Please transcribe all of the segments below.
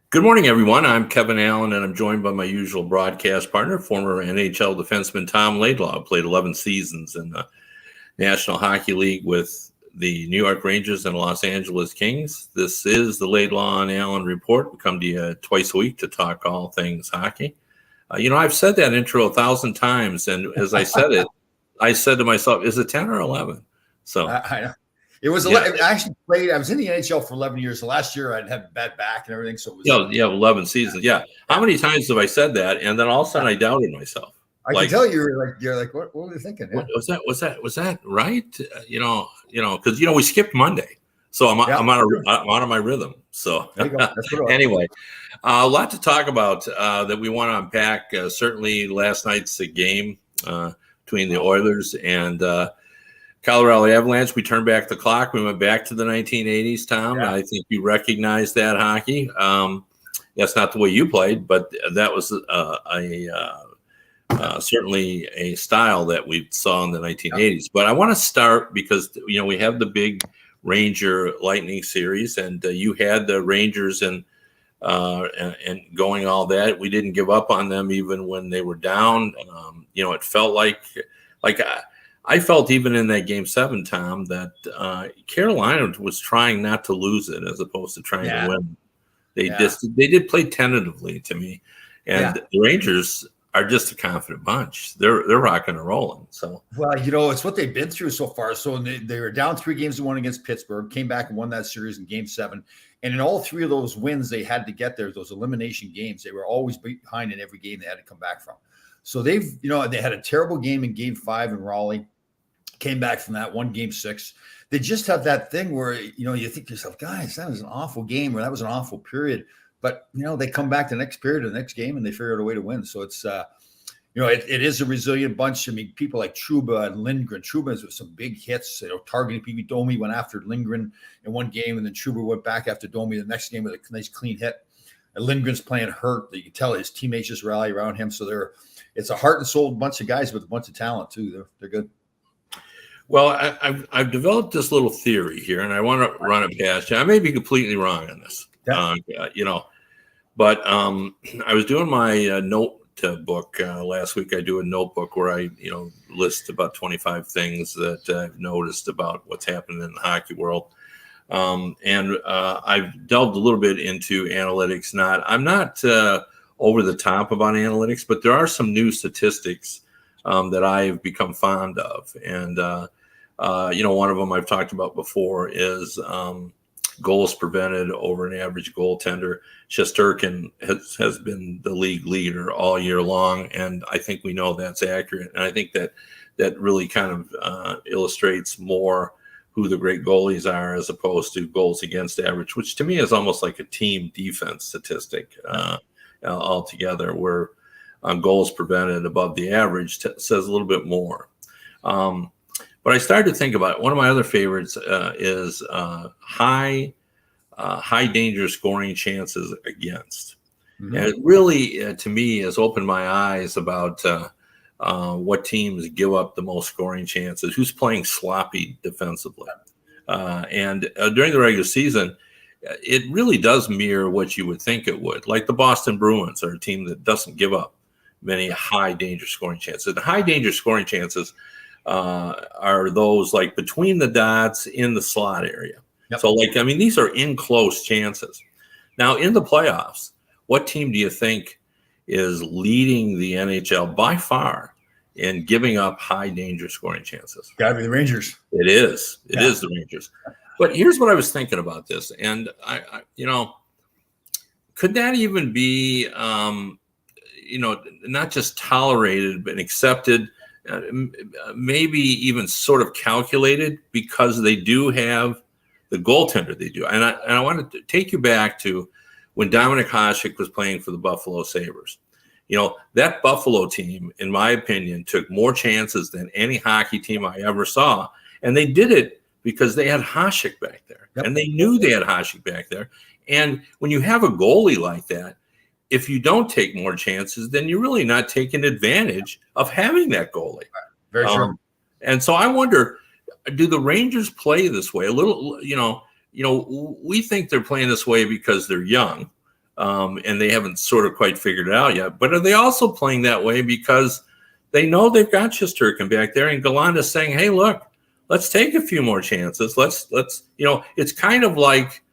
Good morning, everyone. I'm Kevin Allen, and I'm joined by my usual broadcast partner, former NHL defenseman Tom Laidlaw, who played 11 seasons in the National Hockey League with the New York Rangers and Los Angeles Kings. This is the Laidlaw and Allen Report. We come to you twice a week to talk all things hockey. I've said that intro 1,000 times, and as I said it, I said to myself, is it 10 or 11? So I know. It was Yeah. I actually played. I was in the NHL for 11 years. The last year I'd had bad back and everything. So it was. 11 seasons. Yeah. How many times have I said that? And then all of a sudden I doubted myself. I can tell you're like, what were you thinking? Yeah. Was that right? Because we skipped Monday, so I'm out of my rhythm. So There you go. That's what it was. anyway, a lot to talk about that we want to unpack. Certainly, last night's game between the Oilers and Colorado Avalanche. We turned back the clock. We went back to the 1980s, Tom. Yeah. I think you recognize that hockey. That's not the way you played, but that was certainly a style that we saw in the 1980s. But I want to start because we have the big Ranger Lightning series, and you had the Rangers and going all that. We didn't give up on them even when they were down. It felt like I felt even in that Game 7, Tom, that Carolina was trying not to lose it as opposed to trying to win. They did play tentatively to me, and the Rangers are just a confident bunch. They're rocking and rolling. So it's what they've been through so far. So they were down 3-1 against Pittsburgh, came back and won that series in Game 7. And in all three of those wins they had to get there, those elimination games, they were always behind in every game they had to come back from. So they had a terrible game in Game 5 in Raleigh. Came back from that, won Game 6. They just have that thing where, you think to yourself, guys, that was an awful game or that was an awful period. But, they come back the next period, the next game, and they figure out a way to win. So it's, it is a resilient bunch. I mean, people like Trouba and Lindgren. Trouba has some big hits, targeting people. Domi went after Lindgren in one game, and then Trouba went back after Domi the next game with a nice clean hit. And Lindgren's playing hurt. You can tell his teammates just rally around him. So it's a heart and soul bunch of guys with a bunch of talent, too. They're good. Well, I've developed this little theory here, and I want to run it past you. I may be completely wrong on this, but I was doing my notebook last week. I do a notebook where I, list about 25 things that I've noticed about what's happening in the hockey world, and I've delved a little bit into analytics. I'm not over the top about analytics, but there are some new statistics that I've become fond of. And, one of them I've talked about before is goals prevented over an average goaltender. Shesterkin has been the league leader all year long, and I think we know that's accurate. And I think that really kind of illustrates more who the great goalies are as opposed to goals against average, which to me is almost like a team defense statistic altogether, where goals prevented above the average says a little bit more. But I started to think about it. One of my other favorites is high danger scoring chances against. Mm-hmm. And it really, to me, has opened my eyes about what teams give up the most scoring chances, who's playing sloppy defensively. And during the regular season, it really does mirror what you would think it would. Like the Boston Bruins are a team that doesn't give up many high danger scoring chances. The high danger scoring chances are those like between the dots in the slot area. Yep. So these are in close chances. Now in the playoffs, what team do you think is leading the NHL by far in giving up high danger scoring chances? Gotta be the Rangers. It is. It is the Rangers. But here's what I was thinking about this. And I could that even be, not just tolerated, but accepted, maybe even sort of calculated, because they do have the goaltender they do. And I want to take you back to when Dominik Hasek was playing for the Buffalo Sabres. That Buffalo team, in my opinion, took more chances than any hockey team I ever saw. And they did it because they had Hasek back there. Yep. And they knew they had Hasek back there. And when you have a goalie like that, if you don't take more chances, then you're really not taking advantage of having that goalie. Very true. And so I wonder, do the Rangers play this way? A little, we think they're playing this way because they're young. and they haven't sort of quite figured it out yet. But are they also playing that way because they know they've got Shesterkin back there, and Galanda's saying, "Hey, look, let's take a few more chances. Let's it's kind of like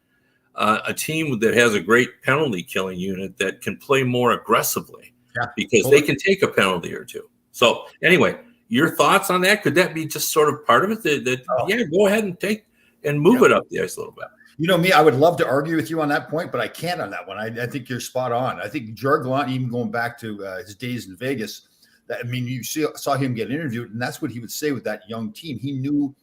a team that has a great penalty killing unit that can play more aggressively because they can take a penalty or two." So anyway, your thoughts on that? Could that be just sort of part of it? Go ahead and take and move it up the ice a little bit. You know me, I would love to argue with you on that point, but I can't on that one. I think you're spot on. I think Gerard Gallant, even going back to his days in Vegas, you saw him get interviewed, and that's what he would say with that young team. He knew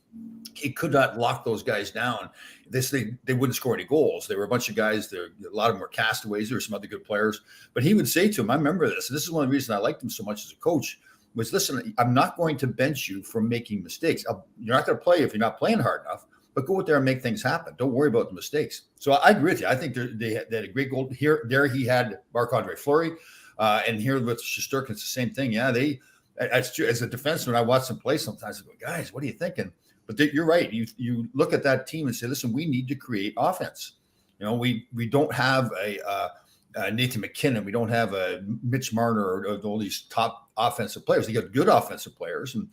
he could not lock those guys down. They wouldn't score any goals. There were a bunch of guys. A lot of them were castaways. There were some other good players. But he would say to him, I remember this, and this is one of the reasons I liked him so much as a coach, was, listen, I'm not going to bench you from making mistakes. You're not going to play if you're not playing hard enough, but go out there and make things happen. Don't worry about the mistakes. So I agree with you. I think they had a great goal. There he had Marc-Andre Fleury, and here with Shesterkin, it's the same thing. Yeah, as a defenseman, I watch them play sometimes. I go, guys, what are you thinking? But you're right. You look at that team and say, listen, we need to create offense. We don't have a Nathan McKinnon. We don't have a Mitch Marner or all these top offensive players. They got good offensive players. And,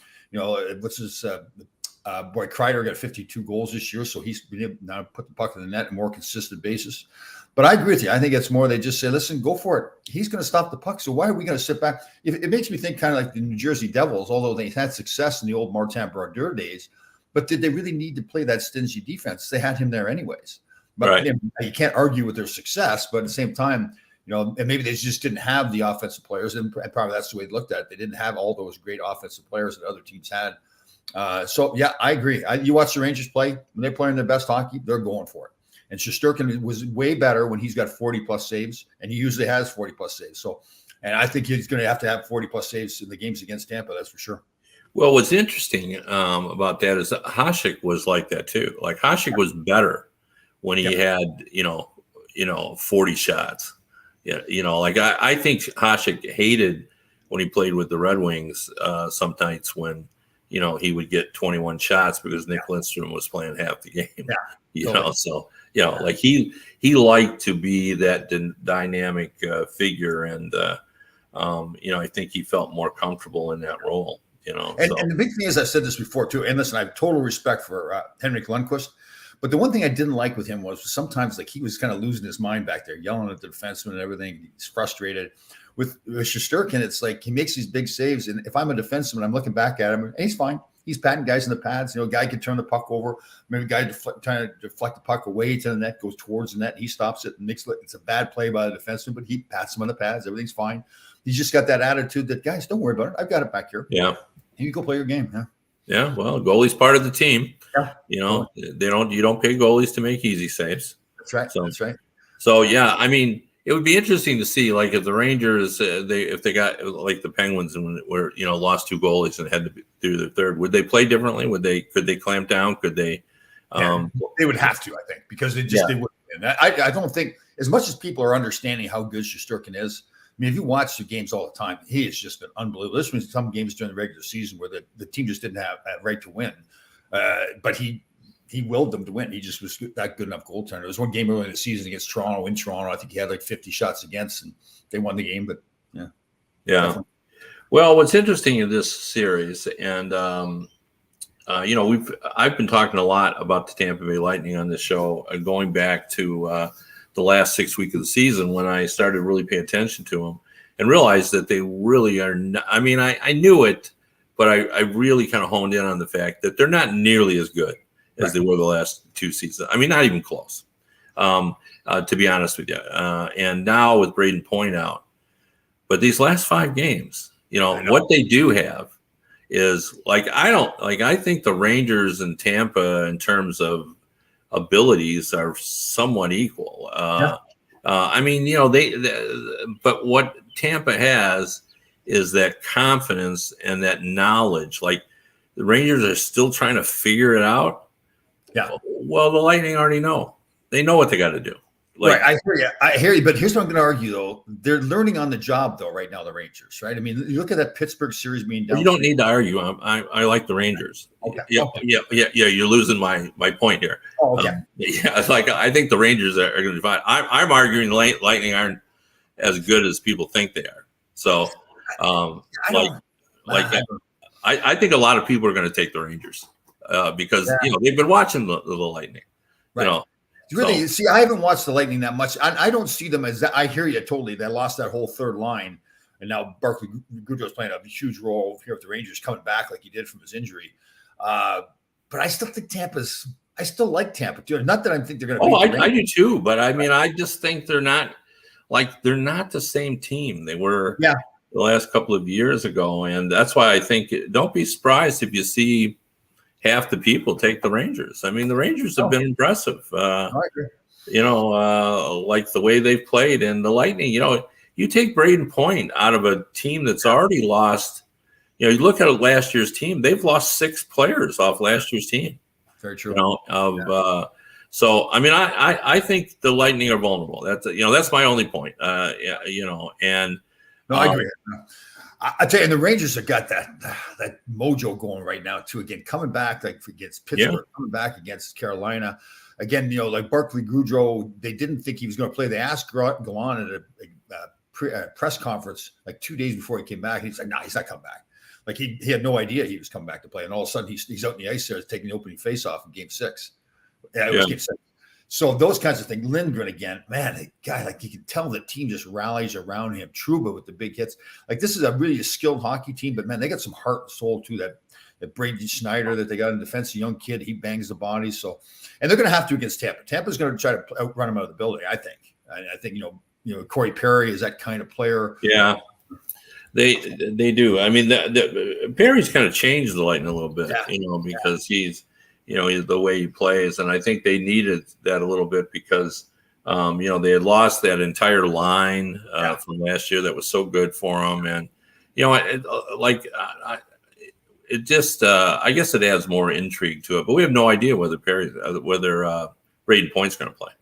what's his boy Kreider got 52 goals this year. So he's been able to now put the puck in the net on a more consistent basis. But I agree with you. I think it's more they just say, listen, go for it. He's going to stop the puck. So why are we going to sit back? It makes me think kind of like the New Jersey Devils, although they had success in the old Martin Brodeur days. But did they really need to play that stingy defense? They had him there anyways. But right. You can't argue with their success. But at the same time, and maybe they just didn't have the offensive players. And probably that's the way they looked at it. They didn't have all those great offensive players that other teams had. So, yeah, I agree. You watch the Rangers play. When they're playing their best hockey, they're going for it. And Shesterkin was way better when he's got 40-plus saves. And he usually has 40-plus saves. So, and I think he's going to have 40-plus saves in the games against Tampa. That's for sure. Well, what's interesting about that is that Hasek was like that too. Like Hasek was better when he had, 40 shots. I think Hasek hated when he played with the Red Wings some nights when, he would get 21 shots because Nick Lindstrom was playing half the game. Like he liked to be that dynamic figure. And, I think he felt more comfortable in that role. And the big thing is, I've said this before too, and listen, I have total respect for Henrik Lundqvist, but the one thing I didn't like with him was sometimes like he was kind of losing his mind back there, yelling at the defenseman and everything. He's frustrated. With Shesterkin, it's like he makes these big saves, and if I'm a defenseman, I'm looking back at him, and he's fine. He's patting guys in the pads. A guy could turn the puck over. Maybe a guy trying to deflect the puck away to the net, goes towards the net. He stops it and makes it. It's a bad play by the defenseman, but he pats him on the pads. Everything's fine. He's just got that attitude that, guys, don't worry about it. I've got it back here. Yeah. You go play your game. Yeah. Well, goalie's part of the team. Yeah. You don't pay goalies to make easy saves. That's right. That's right. So yeah, it would be interesting to see, like, if the Rangers, if they got like the Penguins and were lost two goalies and had to do their third, would they play differently? Could they clamp down? Could they? They would have to, I think, because they wouldn't. I don't think, as much as people are understanding how good Shesterkin is. If you watch the games all the time, he has just been unbelievable. This was some games during the regular season where the team just didn't have a right to win, but he willed them to win. He just was that good enough goaltender. There was one game early in the season against Toronto. In Toronto, I think he had like 50 shots against, and they won the game. But yeah. Definitely. Well, what's interesting in this series, and I've been talking a lot about the Tampa Bay Lightning on this show, going back to the last 6 weeks of the season when I started really paying attention to them and realized that they really are not. I knew it, but I really kind of honed in on the fact that they're not nearly as good as they were the last two seasons. Not even close, to be honest with you. And now with Braden Point out, but these last 5 games, what they do have is I think the Rangers and Tampa in terms of abilities are somewhat equal. But what Tampa has is that confidence and that knowledge. Like the Rangers are still trying to figure it out. Yeah. Well, the Lightning already know. They know what they got to do. like right. I hear you. But here's what I'm going to argue, though. They're learning on the job, though, right now, the Rangers, right? I mean, you look at that Pittsburgh series being down. you don't need to argue. I like the Rangers. Okay. Yeah, Okay. yeah. You're losing my point here. Oh, okay. Yeah, it's like I think the Rangers are going to be fine. I'm arguing Lightning aren't as good as people think they are. So, I think a lot of people are going to take the Rangers because they've been watching the Lightning. Right. You know, really, see, I haven't watched the Lightning that much. I don't see them as that. I hear you totally. They lost that whole third line, and now Barclay Goodrow's playing a huge role here with the Rangers coming back like he did from his injury. But I still think I still like Tampa too. Not that I think they're going to. Oh, I do too. But I mean, I just think they're not the same team they were. Yeah. The last couple of years ago, and that's why I think don't be surprised if you see half the people take the Rangers. I mean, the Rangers have been impressive. I agree. Like the way they've played, and the Lightning. You take Braden Point out of a team that's already lost. You look at last year's team; they've lost 6 players off last year's team. Very true. So I mean, I think the Lightning are vulnerable. That's my only point. And. No, I agree. I tell you, and the Rangers have got that mojo going right now too. Again, coming back like against Pittsburgh, coming back against Carolina. Again, like Barclay Goodrow, they didn't think he was going to play. They asked Gallant at a press conference like 2 days before he came back. He's like, "No, he's not coming back." Like he had no idea he was coming back to play, and all of a sudden he's out in the ice there taking the opening faceoff in Game 6. Yeah, it was Game 6. So those kinds of things. Lindgren again, man, a guy like you can tell the team just rallies around him. Trouba with the big hits. Like this is a really skilled hockey team, but man, they got some heart and soul too. That Brady Schneider that they got in defense, a young kid, he bangs the body. So, and they're going to have to against Tampa. Tampa's going to try to outrun him out of the building. I think. I think Corey Perry is that kind of player. Yeah, they do. I mean, the Perry's kind of changed the Lightning a little bit, because he's the way he plays. And I think they needed that a little bit because, they had lost that entire line from last year that was so good for them. And, I guess it adds more intrigue to it. But we have no idea whether Braden Point's going to play.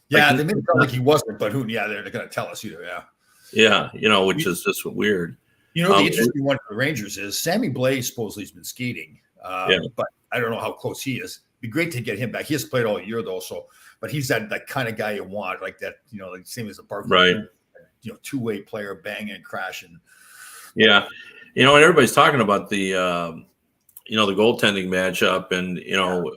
Yeah, they made it sound like he wasn't, but they're not going to tell us either. Yeah. Yeah, which is just weird. The interesting one for the Rangers is Sammy Blais supposedly has been skating. But I don't know how close he is. It'd be great to get him back. He has played all year though, but he's that kind of guy you want, like that, like same as a Barclay, right? Two-way player, banging and crashing. Yeah, and everybody's talking about the goaltending matchup, and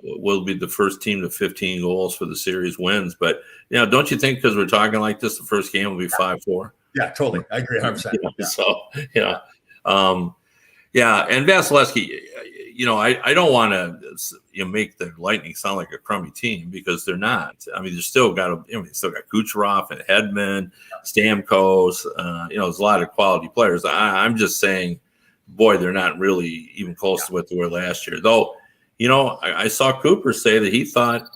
we'll be the first team to 15 goals for the series wins. But don't you think because we're talking like this, the first game will be 5-4? Yeah, totally. I agree 100%. So and Vasilevsky. I don't want to make the Lightning sound like a crummy team because they're not. I mean, they still got Kucherov and Hedman, Stamkos. There's a lot of quality players. I'm just saying, boy, they're not really even close to what they were last year. Though, I saw Cooper say that he thought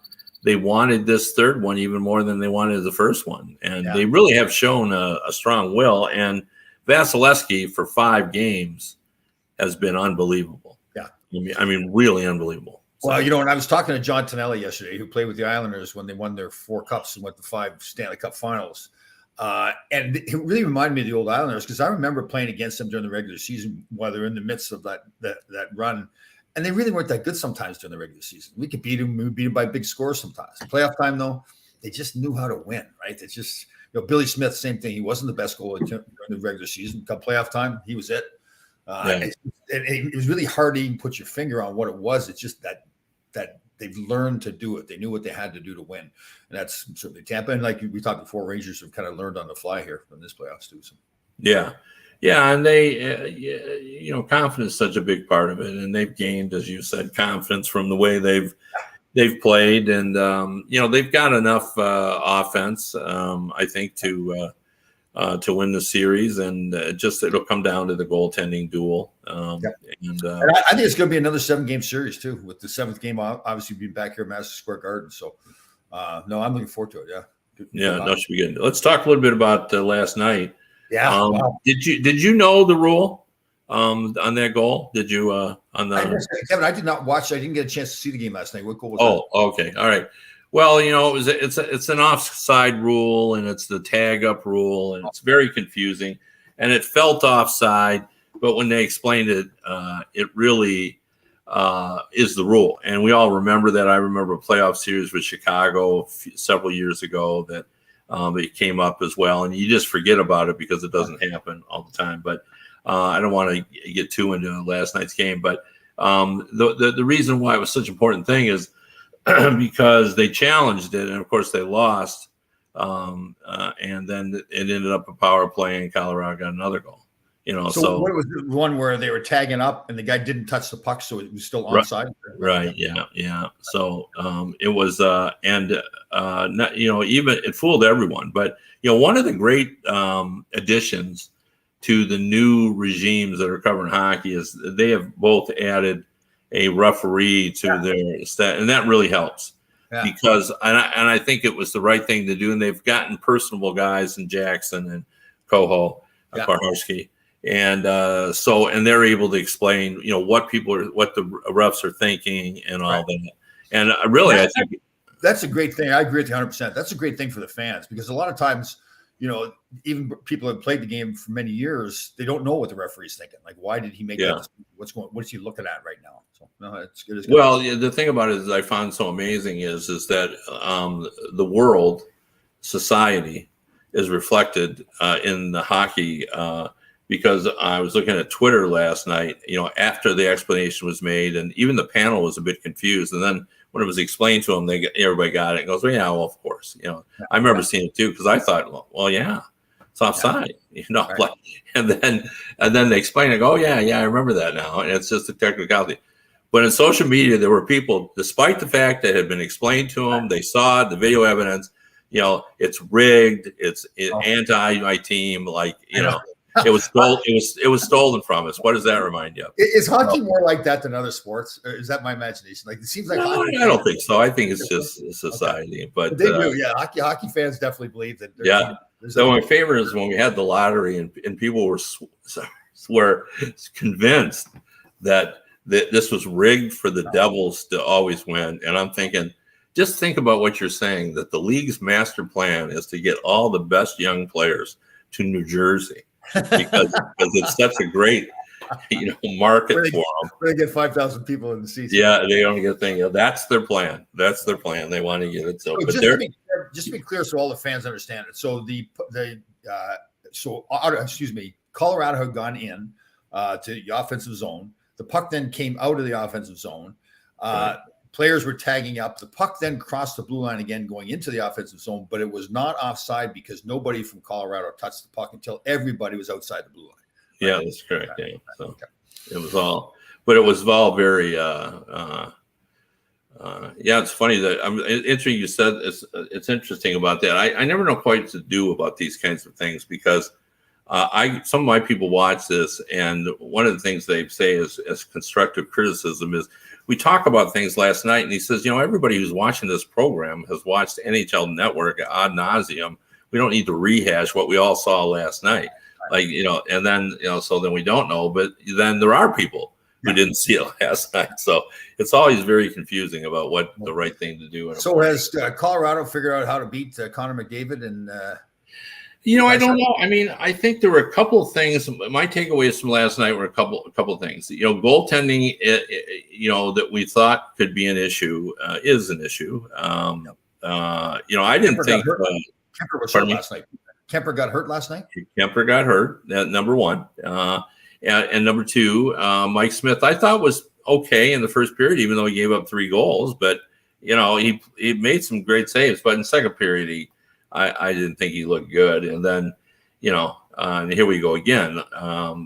they wanted this third one even more than they wanted the first one, and they really have shown a strong will. And Vasilevsky for 5 games has been unbelievable. I mean, really unbelievable. Well, and I was talking to John Tonelli yesterday, who played with the Islanders when they won their 4 cups and went to 5 Stanley Cup finals. And it really reminded me of the old Islanders because I remember playing against them during the regular season while they're in the midst of that run. And they really weren't that good sometimes during the regular season. We could beat them. We would beat them by big scores sometimes. Playoff time, though, they just knew how to win, right? It's just, Billy Smith, same thing. He wasn't the best goalie during the regular season. Come playoff time, he was it. It was really hard to even put your finger on what it was. It's just that they've learned to do it. They knew what they had to do to win, and that's certainly Tampa. And like we talked before, Rangers have kind of learned on the fly here from this playoffs too. So. Yeah, and they, confidence is such a big part of it, and they've gained, as you said, confidence from the way they've played, and they've got enough offense, I think, to win the series, and it'll come down to the goaltending duel. And I think it's going to be another 7-game series too, with the 7th game obviously being back here at Madison Square Garden. So, no, I'm looking forward to it. That should be good. Let's talk a little bit about last night. Yeah. Wow. Did you know the rule on that goal? Did you Kevin? I did not watch. I didn't get a chance to see the game last night. What goal was that? Oh, okay, all right. Well, it's an offside rule, and it's the tag up rule, and it's very confusing, and it felt offside, but when they explained it, it really is the rule, and we all remember that. I remember a playoff series with Chicago several years ago that it came up as well, and you just forget about it because it doesn't happen all the time. But I don't want to get too into last night's game, but the reason why it was such an important thing is because they challenged it, and of course they lost, and then it ended up a power play, and Colorado got another goal. So what was the one where they were tagging up and the guy didn't touch the puck, so it was still onside? Right. Yeah. So it was, not, even it fooled everyone. But one of the great additions to the new regimes that are covering hockey is they have both added a referee to their stat, and that really helps because, and I think it was the right thing to do. And they've gotten personable guys in Jackson and Koho, Parharski. And and they're able to explain, what the refs are thinking and all that. And I think that's a great thing. I agree with you 100%. That's a great thing for the fans because a lot of times, even people who have played the game for many years, they don't know what the referee's thinking. Like, why did he make that? What is he looking at right now? So no, it's good. It's good. Well, the thing about it is I found so amazing is that the world society is reflected in the hockey. Because I was looking at Twitter last night, after the explanation was made, and even the panel was a bit confused. And then when it was explained to them, everybody got it and goes, well, yeah, well, of course. I remember seeing it too because I thought, well, yeah, it's offside. And then they explained it. Go, oh, yeah, I remember that now, and it's just a technicality. But in social media, there were people, despite the fact that it had been explained to them, they saw the video evidence. It's rigged. It's anti my team. It was stolen. It was stolen from us. What does that remind you of? Is hockey more like that than other sports? Or is that my imagination? Like it seems like no, I don't think so. I think it's just society. Okay. But they do, yeah. Hockey fans definitely believe that. So my favorite is when we had the lottery and people were convinced that this was rigged for the Devils to always win. And I'm thinking, just think about what you're saying. That the league's master plan is to get all the best young players to New Jersey. because it's such a great market for them. They get 5,000 people in the season. Yeah, they don't get a thing. That's their plan. They want to get it. So, just to be clear, so all the fans understand it. So Colorado had gone in to the offensive zone. The puck then came out of the offensive zone. Players were tagging up. The puck then crossed the blue line again, going into the offensive zone, but it was not offside because nobody from Colorado touched the puck until everybody was outside the blue line. Right? Yeah, that's correct. Yeah. So it was all very. It's funny that interesting. You said it's interesting about that. I never know quite what to do about these kinds of things because some of my people watch this, and one of the things they say is as constructive criticism is. We talk about things last night, and he says, everybody who's watching this program has watched NHL Network ad nauseum. We don't need to rehash what we all saw last night. And then, so then we don't know, but then there are people who didn't see it last night. So it's always very confusing about what the right thing to do. So has Colorado figured out how to beat Connor McDavid and I don't know. I mean, I think there were a couple of things. My takeaways from last night were a couple of things. Goaltending, that we thought could be an issue is an issue. I didn't think Kemper was hurt last night. Kemper got hurt last night. Kemper got hurt. Number one, and number two, Mike Smith. I thought was okay in the first period, even though he gave up 3 goals. But he made some great saves. But in the second period, I didn't think he looked good. And then, and here we go again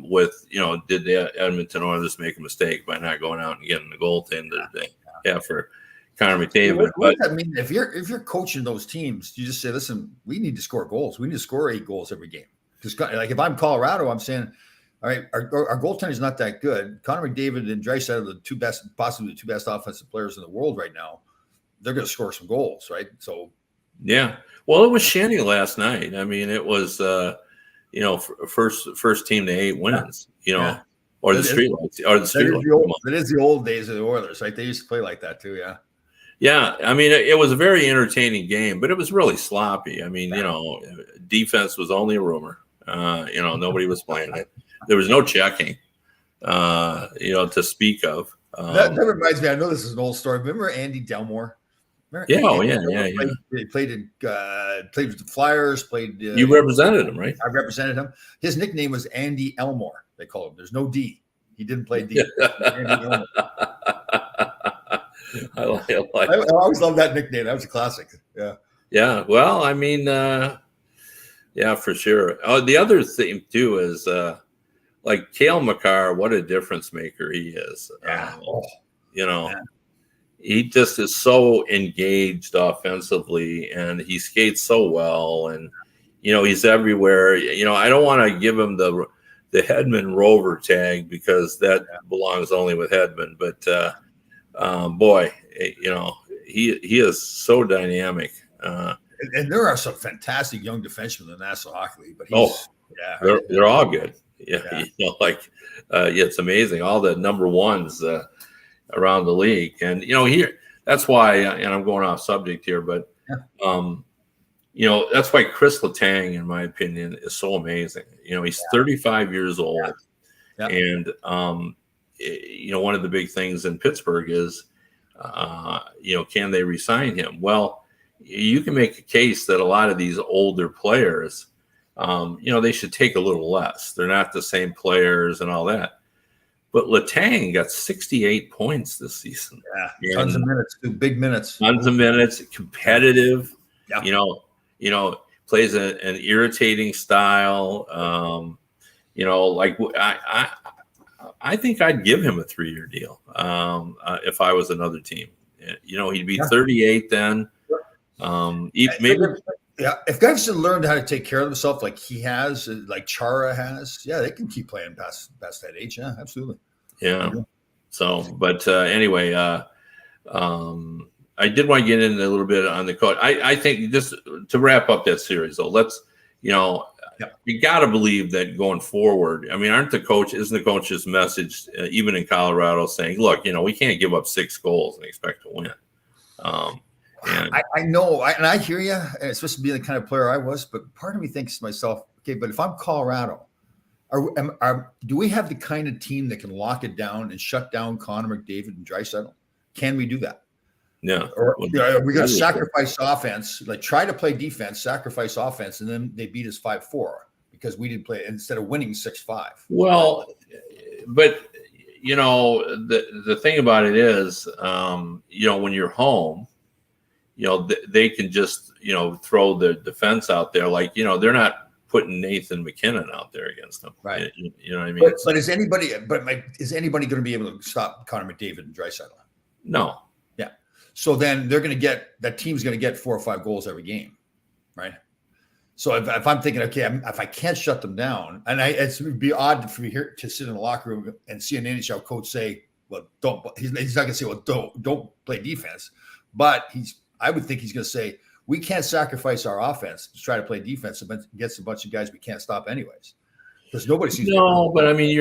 with, did the Edmonton Oilers make a mistake by not going out and getting the goaltender today? Yeah, for Connor McDavid. What does that mean? If you're coaching those teams, you just say, listen, we need to score goals. We need to score 8 goals every game. Because like if I'm Colorado, I'm saying, all right, our goaltender is not that good. Connor McDavid and Draisaitl are possibly the 2 best offensive players in the world right now. They're going to score some goals, right? So, yeah. Well, it was Shanny last night. I mean, it was, first team to 8 wins, or the streetlights, or the streetlights. That is the old days of the Oilers, right? They used to play like that too. Yeah. Yeah, I mean, it was a very entertaining game, but it was really sloppy. I mean, defense was only a rumor. Nobody was playing it. There was no checking, to speak of. That reminds me. I know this is an old story. Remember Andy Delmore? Remember Andy Delmore played with the Flyers. You represented him, right? I represented him. His nickname was Andy Elmore. They called him. There's no D. He didn't play D. Andy Elmore. I always loved that nickname. That was a classic. Yeah. Yeah. Well, I mean, yeah, for sure. The other thing too is like Cale Makar, what a difference maker he is. Yeah. He just is so engaged offensively, and he skates so well, and he's everywhere. I don't want to give him the Hedman Rover tag because that belongs only with Hedman, but boy, he is so dynamic. And there are some fantastic young defensemen in the National Hockey League, but they're all good. Yeah. It's amazing, all the number ones around the league. And here, that's why, and I'm going off subject here, but that's why Chris Letang, in my opinion, is so amazing. He's 35 years old, and one of the big things in Pittsburgh is can they re-sign him? Well, you can make a case that a lot of these older players they should take a little less. They're not the same players and all that. But Letang got 68 points this season. Yeah, tons of minutes, big minutes. Tons of minutes, competitive. Yeah. Plays an irritating style. I think I'd give him a 3-year deal if I was another team. He'd be 38 then. Maybe. Yeah, if guys should learn how to take care of themselves like he has, like Chara has, they can keep playing past that age. Yeah, absolutely. Yeah. So, but anyway, I did want to get in a little bit on the coach. I think just to wrap up that series, though, let's, you got to believe that going forward. I mean, isn't the coach's message, even in Colorado, saying, look, we can't give up 6 goals and expect to win. I know, and I hear you. And it's supposed to be the kind of player I was, but part of me thinks to myself, okay, but if I'm Colorado, do we have the kind of team that can lock it down and shut down Connor McDavid and Draisaitl? Can we do that? Yeah. Or are we going to sacrifice offense, like try to play defense, sacrifice offense, and then they beat us 5-4 because we didn't play instead of winning 6-5? Well, but the thing about it is, when you're home, they can just, throw the defense out there. Like, they're not putting Nathan McKinnon out there against them. Right. You know what I mean? But is anybody going to be able to stop Connor McDavid and Draisaitl? No. Yeah. So then that team's going to get 4 or 5 goals every game. Right. So if I'm thinking, okay, if I can't shut them down, and it would be odd for me here to sit in the locker room and see an NHL coach say, well, he's not going to say, well, don't play defense, but I would think he's going to say, we can't sacrifice our offense to try to play defense against a bunch of guys we can't stop anyways. Because nobody sees. No, but I mean,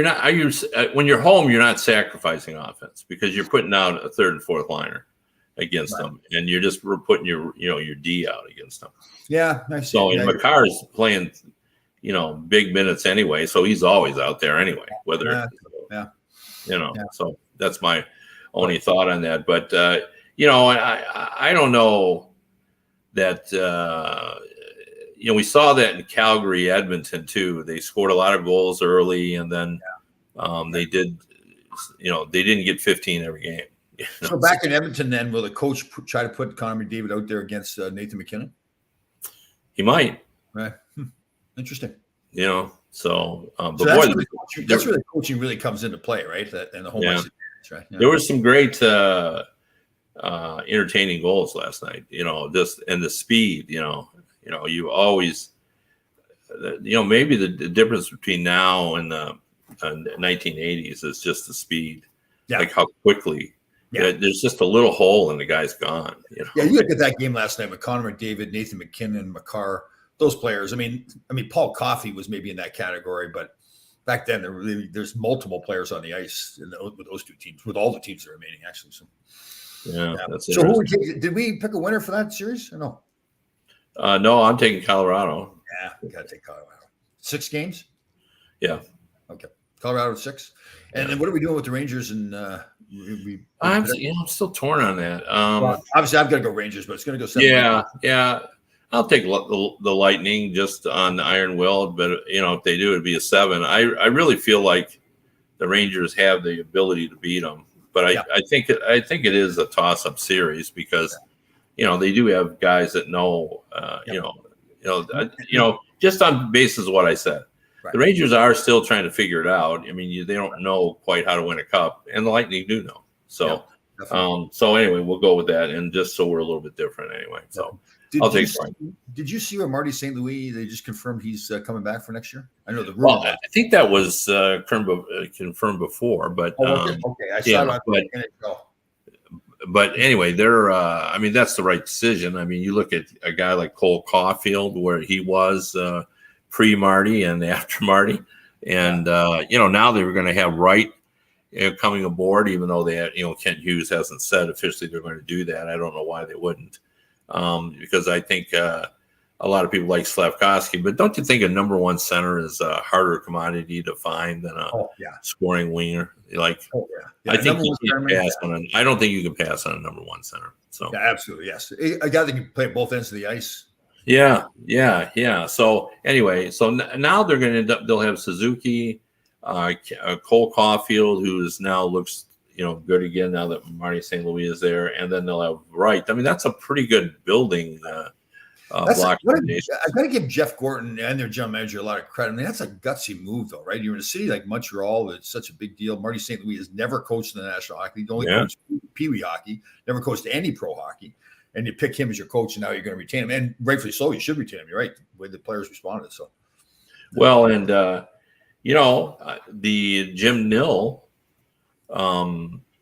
when you're home, you're not sacrificing offense because you're putting out a 3rd and 4th liner against them, and you're just putting your D out against them. Yeah, I see. So Makar's playing, big minutes anyway, so he's always out there anyway. So that's my only thought on that. But I don't know that, we saw that in Calgary, Edmonton too. They scored a lot of goals early, and then they didn't get 15 every game. So back in Edmonton, then, will the coach try to put Connor McDavid out there against Nathan McKinnon? He might. Right. Interesting. So that's where the coaching really comes into play, right? And the home ice advantage, right? Yeah. There were some great entertaining goals last night, just and the speed, you always, maybe the difference between now and the 1980s is just the speed, like how quickly. Yeah, there's just a little hole and the guy's gone. Yeah, you look at that game last night with Connor McDavid, Nathan McKinnon, Makar, those players. I mean, Paul Coffey was maybe in that category, but back then there's multiple players on the ice with those 2 teams, with all the teams that are remaining, actually. So. Yeah, Yeah. that's So who interesting. did we pick a winner for that series or no? No, I'm taking Colorado. Yeah, we gotta take Colorado. 6 games. Yeah, Okay, Colorado 6. And yeah. then what are we doing with the Rangers? And we I'm still torn on that. well, obviously I've got to go Rangers, but it's going to go 7 games. Yeah. I'll take the Lightning just on Iron Will, but if they do, it'd be a 7. I really feel like the Rangers have the ability to beat them, but Yeah. I think it is a toss-up series because they do have guys that know just on basis of what I said. Right. The Rangers are still trying to figure it out. I mean, they don't know quite how to win a cup, and the Lightning do know. So, definitely. so anyway, we'll go with that, and just so we're a little bit different anyway. So, I'll take. Did you see where Marty St. Louis? They just confirmed he's coming back for next year. I know the rumor. Well, I think that was confirmed before, but okay, I saw it on NHL. But anyway, they're. I mean, that's the right decision. I mean, you look at a guy like Cole Caulfield, where he was pre-Marty and after Marty, and now they were going to have Wright coming aboard, even though they had, Kent Hughes hasn't said officially they're going to do that. I don't know why they wouldn't, because I think a lot of people like Slavkovsky, but don't you think a number one center is a harder commodity to find than a scoring winger? I think you can pass on. I don't think you can pass on a number one center. So absolutely, yes, a guy that can play both ends of the ice. Yeah. So anyway, now they're going to end up. They'll have Suzuki, Cole Caulfield, who is now looks good again now that Marty St. Louis is there, and then they'll have Wright. I mean, that's a pretty good building block. I got to give Jeff Gorton and their general manager a lot of credit. I mean, that's a gutsy move, though, right? You're in a city like Montreal. It's such a big deal. Marty St. Louis has never coached in the National Hockey League. He only coached Pee Wee hockey. Never coached any pro hockey. And you pick him as your coach, and now you're going to retain him. And rightfully so, you should retain him. You're right, the way the players responded. So, well, and the Jim Nill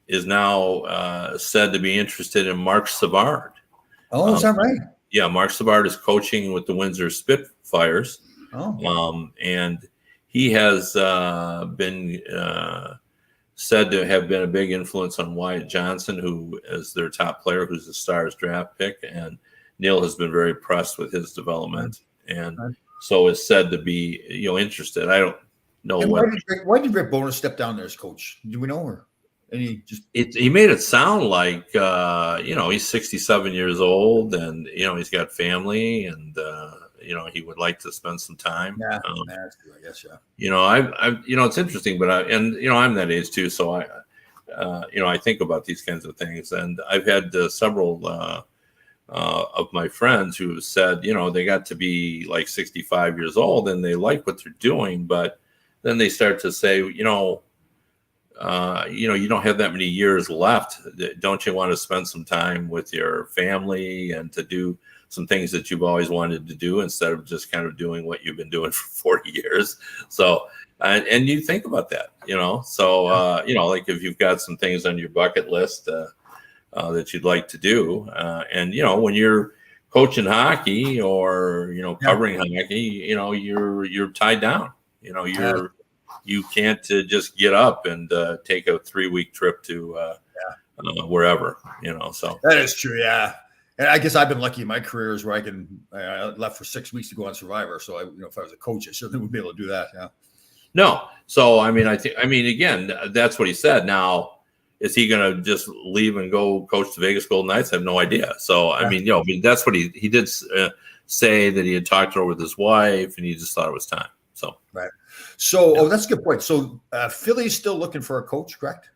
is now said to be interested in Mark Savard. Oh, is that right? Yeah, Mark Savard is coaching with the Windsor Spitfires. Oh, and he has been said to have been a big influence on Wyatt Johnson, who is their top player, who's the Stars draft pick. And Neil has been very impressed with his development, and so is said to be, interested. I don't know why did Rick Bowness step down there as coach? Do we know her? And he made it sound like he's 67 years old, and he's got family, and he would like to spend some time. Yeah, that's true, I guess. Yeah. It's interesting, but I'm that age too, so I think about these kinds of things, and I've had several of my friends who have said, they got to be like 65 years old and they like what they're doing, but then they start to say, you don't have that many years left. Don't you want to spend some time with your family and to do some things that you've always wanted to do instead of just kind of doing what you've been doing for 40 years? So, and you think about that, like if you've got some things on your bucket list that you'd like to do, and when you're coaching hockey or covering hockey, you're tied down. You can't just get up and take a 3-week trip to wherever. So that is true. Yeah. And I guess I've been lucky in my careers where I left for 6 weeks to go on Survivor. So if I was a coach, I certainly would be able to do that. Yeah. No. So, again, that's what he said. Now, is he going to just leave and go coach the Vegas Golden Knights? I have no idea. So, that's what he did say, that he had talked over with his wife and he just thought it was time. So, right. So, that's a good point. So, Philly's still looking for a coach, correct?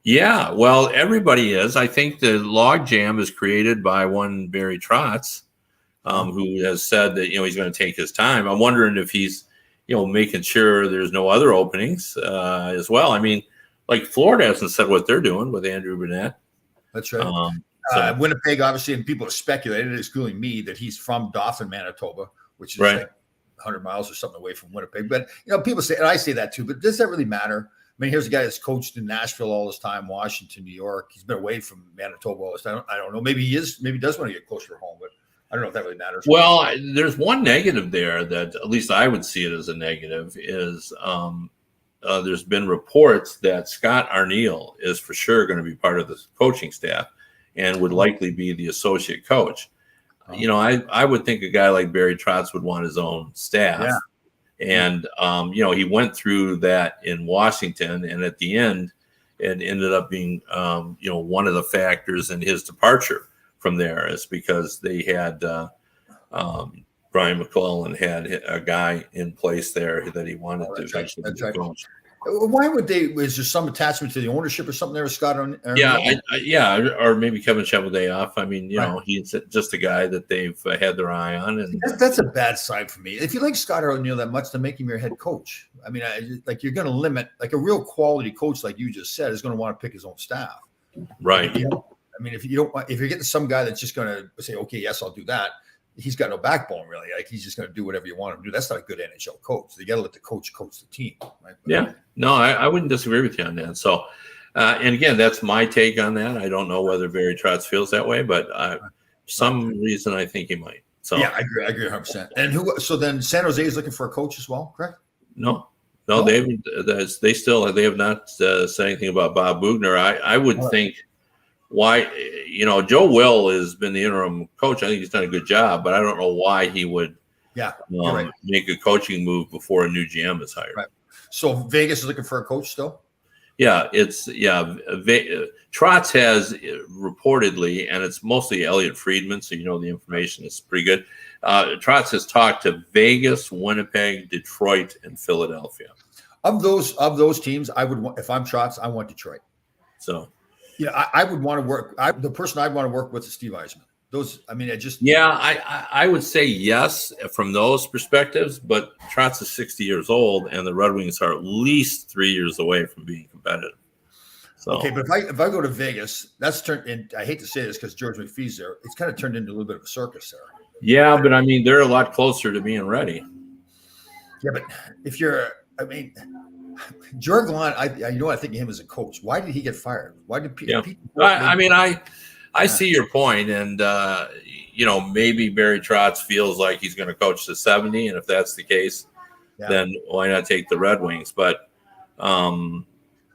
Yeah, well, everybody is. I think the logjam is created by one Barry Trotz, who has said that he's going to take his time. I'm wondering if he's making sure there's no other openings as well. I mean, like Florida hasn't said what they're doing with Andrew Burnett. That's right. Winnipeg, obviously, and people have speculated, including me, that he's from Dauphin, Manitoba, which is like 100 miles or something away from Winnipeg. But people say, and I say that too. But does that really matter? I mean, here's a guy that's coached in Nashville all this time, Washington, New York. He's been away from Manitoba all this time. I don't know. Maybe he is. Maybe he does want to get closer to home, but I don't know if that really matters. Well, there's one negative there that at least I would see it as a negative is there's been reports that Scott Arniel is for sure going to be part of the coaching staff. and would likely be the associate coach. Oh. You know, I would think a guy like Barry Trotz would want his own staff. Yeah. And, you know, he went through that in Washington, and at the end, it ended up being, you know, one of the factors in his departure from there is because they had Brian McClellan had a guy in place there that he wanted to eventually That's right. coach. Why would they? Is there some attachment to the ownership or something there, Scott? Yeah, or maybe Kevin Cheveldayoff. I mean, you Right. know, he's just a guy that they've had their eye on, and That's a bad side for me. If you like Scott O'Neill that much, to make him your head coach. I mean, like you're going to limit, like a real quality coach, like you just said, is going to want to pick his own staff. right. You know, I mean, if you're getting some guy that's just going to say, okay, yes, I'll do that. He's got no backbone, really. Like he's just going to do whatever you want him to do. That's not a good NHL coach. You got to let the coach the team. Right? Yeah, no, I wouldn't disagree with you on that. So, and again, that's my take on that. I don't know whether Barry Trotz feels that way, but some reason I think he might. So yeah, I agree 100%. And so then San Jose is looking for a coach as well, correct? No, they haven't. They have not said anything about Bob Bugner. I would think why, you know, Joe Will has been the interim coach. I think he's done a good job, but I don't know why he would make a coaching move before a new GM is hired. Right. So Vegas is looking for a coach still? Yeah, Trotz has reportedly, and it's mostly Elliot Friedman, so you know the information is pretty good. Trotz has talked to Vegas, Winnipeg, Detroit, and Philadelphia. Of those teams, I would want, if I'm Trotz, I want Detroit. So, yeah, I would want to work. The person I'd want to work with is Steve Yzerman. I would say yes from those perspectives, but Trotz is 60 years old, and the Red Wings are at least 3 years away from being competitive. So okay, but if I go to Vegas, that's turned. And I hate to say this because George McPhee's there. It's kind of turned into a little bit of a circus there. Yeah, but I mean, they're a lot closer to being ready. Yeah, but George Gallant, I think of him as a coach. Why did he get fired? Why did people? I see your point, and you know, maybe Barry Trotz feels like he's going to coach to 70, and if that's the case, then why not take the Red Wings? But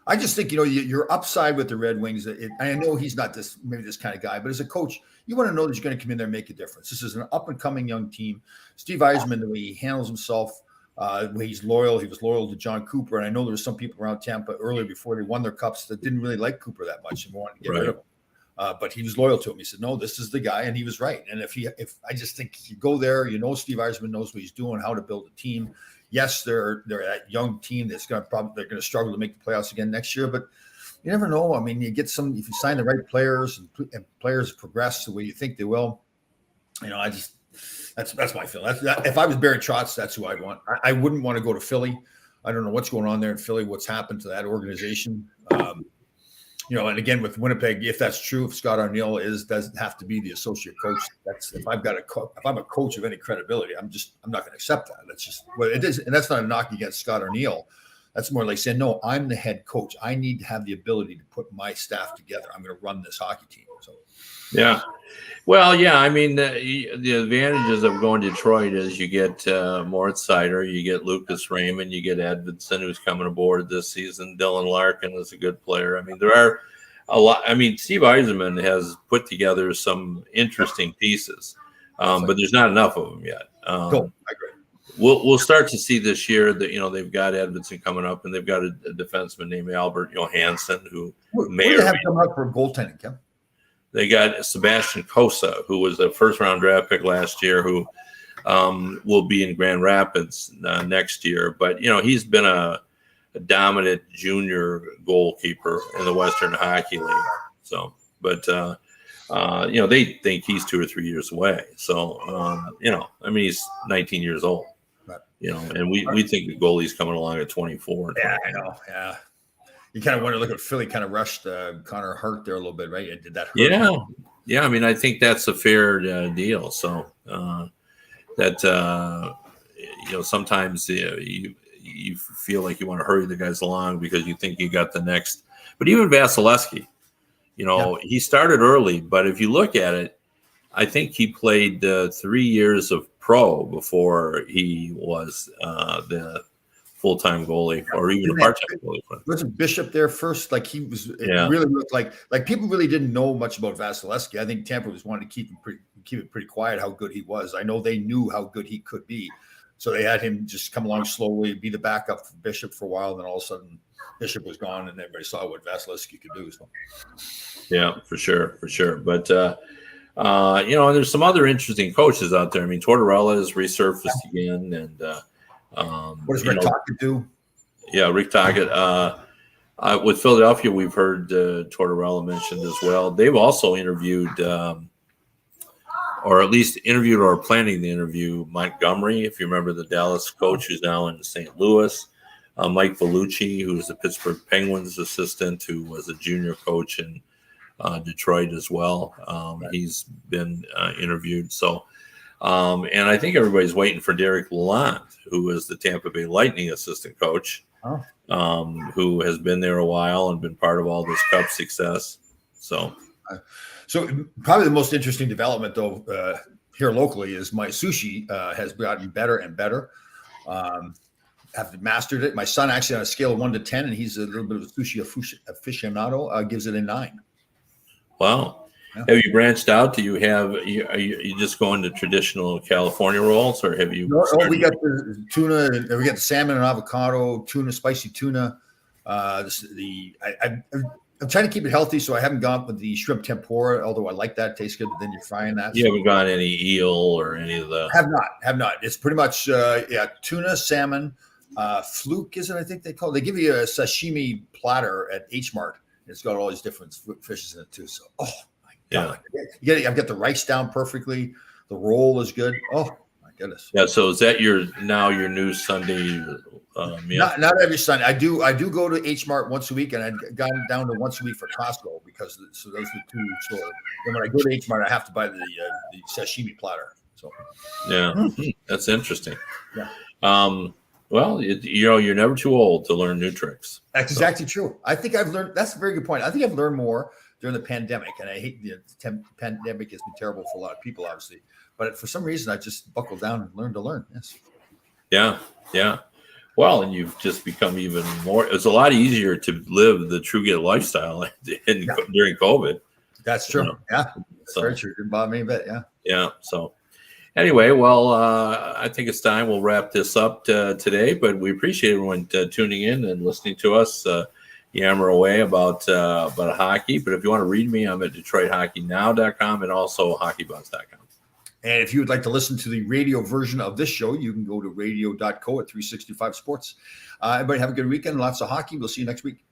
I just think, you know, your upside with the Red Wings. I know he's not this kind of guy, but as a coach, you want to know that you're going to come in there and make a difference. This is an up and coming young team. Steve Yzerman, the way he handles himself, the way he's loyal. He was loyal to John Cooper, and I know there were some people around Tampa earlier before they won their cups that didn't really like Cooper that much and wanted to get rid of him. But he was loyal to him. He said, "No, this is the guy," and he was right. And if I just think you go there, you know, Steve Yzerman knows what he's doing, how to build a team. Yes, they're that young team that's they're going to struggle to make the playoffs again next year, but you never know. I mean, you get if you sign the right players and players progress the way you think they will. You know, that's my feeling. If I was Barry Trotz, that's who I'd want. I wouldn't want to go to Philly. I don't know what's going on there in Philly. What's happened to that organization? You know, and again with Winnipeg, if that's true, if Scott O'Neill doesn't have to be the associate coach, if I'm a coach of any credibility, I'm not going to accept that. That's just what it is, and that's not a knock against Scott O'Neill. That's more like saying, no, I'm the head coach. I need to have the ability to put my staff together. I'm going to run this hockey team. So, yeah. Well, yeah, I mean, the advantages of going to Detroit is you get Moritz Seider, you get Lucas Raymond, you get Edvinsson, who's coming aboard this season. Dylan Larkin is a good player. I mean, there are a lot. I mean, Steve Yzerman has put together some interesting pieces, but there's not enough of them yet. Cool. I agree. We'll start to see this year that, you know, they've got Edvinsson coming up, and they've got a defenseman named Albert Johansson who may have come up for goaltending, Kim. They got Sebastian Cossa, who was a first-round draft pick last year, who will be in Grand Rapids next year. But, you know, he's been a dominant junior goalkeeper in the Western Hockey League. So, but, you know, they think he's 2 or 3 years away. So, you know, I mean, he's 19 years old, you know, and we think the goalie's coming along at 24. Yeah, I know. Yeah. You kind of wonder, look at Philly kind of rushed Connor Hart there a little bit, right? Did that hurt? Yeah. Yeah. I mean, I think that's a fair deal. So that, you know, sometimes you feel like you want to hurry the guys along because you think you got the next. But even Vasilevsky, you know, he started early. But if you look at it, I think he played 3 years of pro before he was the full-time goalie or even a part-time goalie. Wasn't Bishop there first? Like he was, it Yeah. really looked like people really didn't know much about Vasilevsky. I think Tampa was wanting to keep it pretty quiet how good he was. I know they knew how good he could be. So they had him just come along slowly, be the backup for Bishop for a while. And then all of a sudden Bishop was gone and everybody saw what Vasilevsky could do. So. Yeah, for sure. But, there's some other interesting coaches out there. I mean, Tortorella has resurfaced again. And what does Rick Tocchet do? Yeah, Rick Tocchet. With Philadelphia, we've heard Tortorella mentioned as well. They've also interviewed, or at least interviewed or planning to interview Montgomery, if you remember the Dallas coach who's now in St. Louis. Mike Vellucci, who's the Pittsburgh Penguins assistant, who was a junior coach in Detroit as well. He's been interviewed. So, and I think everybody's waiting for Derek Lalonde, who is the Tampa Bay Lightning assistant coach, who has been there a while and been part of all this Cup success. So probably the most interesting development, though, here locally is my sushi has gotten better and better. Have mastered it. My son actually on a scale of 1 to 10, and he's a little bit of a sushi aficionado, gives it a 9. Wow. Yeah. Have you branched out? Do you have, are you just going to traditional California rolls, or have you? No, we got the tuna, we got the salmon and avocado, tuna, spicy tuna. I'm trying to keep it healthy, so I haven't gone with the shrimp tempura, although I like that. It tastes good, but then you're frying that. You haven't got any eel or any of the? Have not. It's pretty much, tuna, salmon, fluke, is it? I think they call it. They give you a sashimi platter at H Mart. It's got all these different fishes in it too. So, oh my God. Yeah. I've got the rice down perfectly. The roll is good. Oh my goodness. Yeah. So is that your new Sunday meal? Not every Sunday. I do go to H Mart once a week, and I've gone down to once a week for Costco because those are the two. So when I go to H Mart, I have to buy the sashimi platter. So yeah, that's interesting. Yeah. Well, you're never too old to learn new tricks. That's exactly true. I think I've learned. That's a very good point. I think I've learned more during the pandemic, and I hate the pandemic has been terrible for a lot of people, obviously. But for some reason, I just buckled down and learned to learn. Yes. Yeah. Well, and you've just become even more. It's a lot easier to live the True Grit lifestyle during COVID. That's true. Yeah. That's very true. Didn't bother me a bit. Yeah. Yeah. So. Anyway, well, I think it's time we'll wrap this up today, but we appreciate everyone tuning in and listening to us yammer away about hockey. But if you want to read me, I'm at DetroitHockeyNow.com and also HockeyBuzz.com. And if you would like to listen to the radio version of this show, you can go to radio.co at 365 Sports. Everybody have a good weekend. Lots of hockey. We'll see you next week.